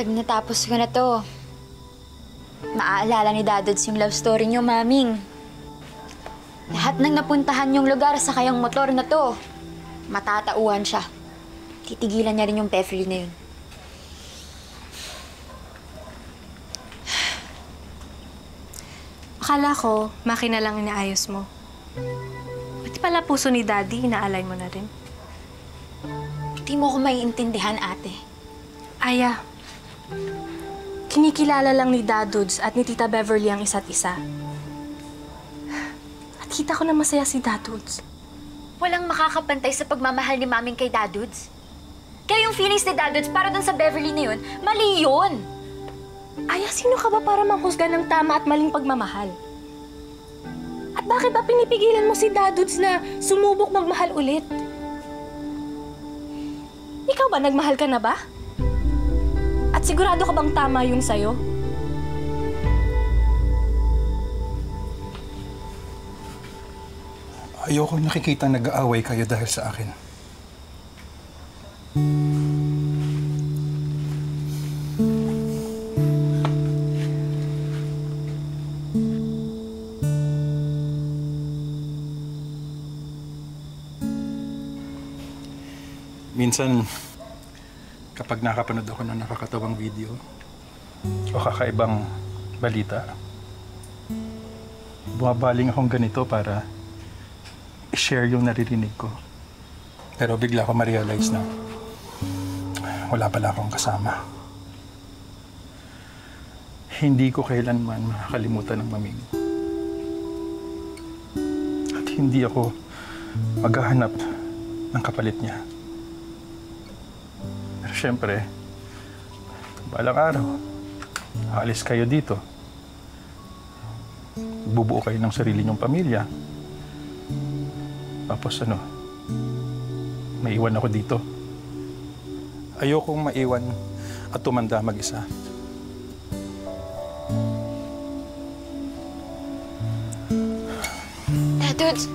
Pag natapos ko na to, maaalala ni Dadods yung love story niyo, Maming. Lahat ng napuntahan yung lugar sa kayang motor na to, matatauhan siya. Titigilan niya rin yung Beverly na yun. Akala ko, makina lang inaayos mo. Pati pala puso ni Daddy, inaalay mo na rin. Hindi mo ko maiintindihan, ate. Aya, kinikilala lang ni Dadods at ni Tita Beverly ang isa't isa. At kita ko na masaya si Dadods. Walang makakapantay sa pagmamahal ni Maming kay Dadods. Kaya yung feelings ni Dadods para dun sa Beverly na yun, mali yun. Aya, sino ka ba para manghusga ng tama at maling pagmamahal? At bakit ba pinipigilan mo si Dadods na sumubok magmahal ulit? Ikaw ba, nagmahal ka na ba? At sigurado ka bang tama yung sa'yo? Ayoko nakikita nag-aaway kayo dahil sa akin. Minsan, kapag nakapanood ako ng nakakatawang video o kakaibang balita, bumabaling akong ganito para i-share yung naririnig ko. Pero bigla ko ma-realize na wala pala akong kasama. Hindi ko kailanman makakalimutan ng Maming. At hindi ako maghahanap ng kapalit niya. Pero syempre, balang araw, aalis kayo dito. Bubuo kayo ng sarili niyong pamilya. Tapos maiwan ako dito. Ayokong maiwan at tumanda mag-isa. Dadods,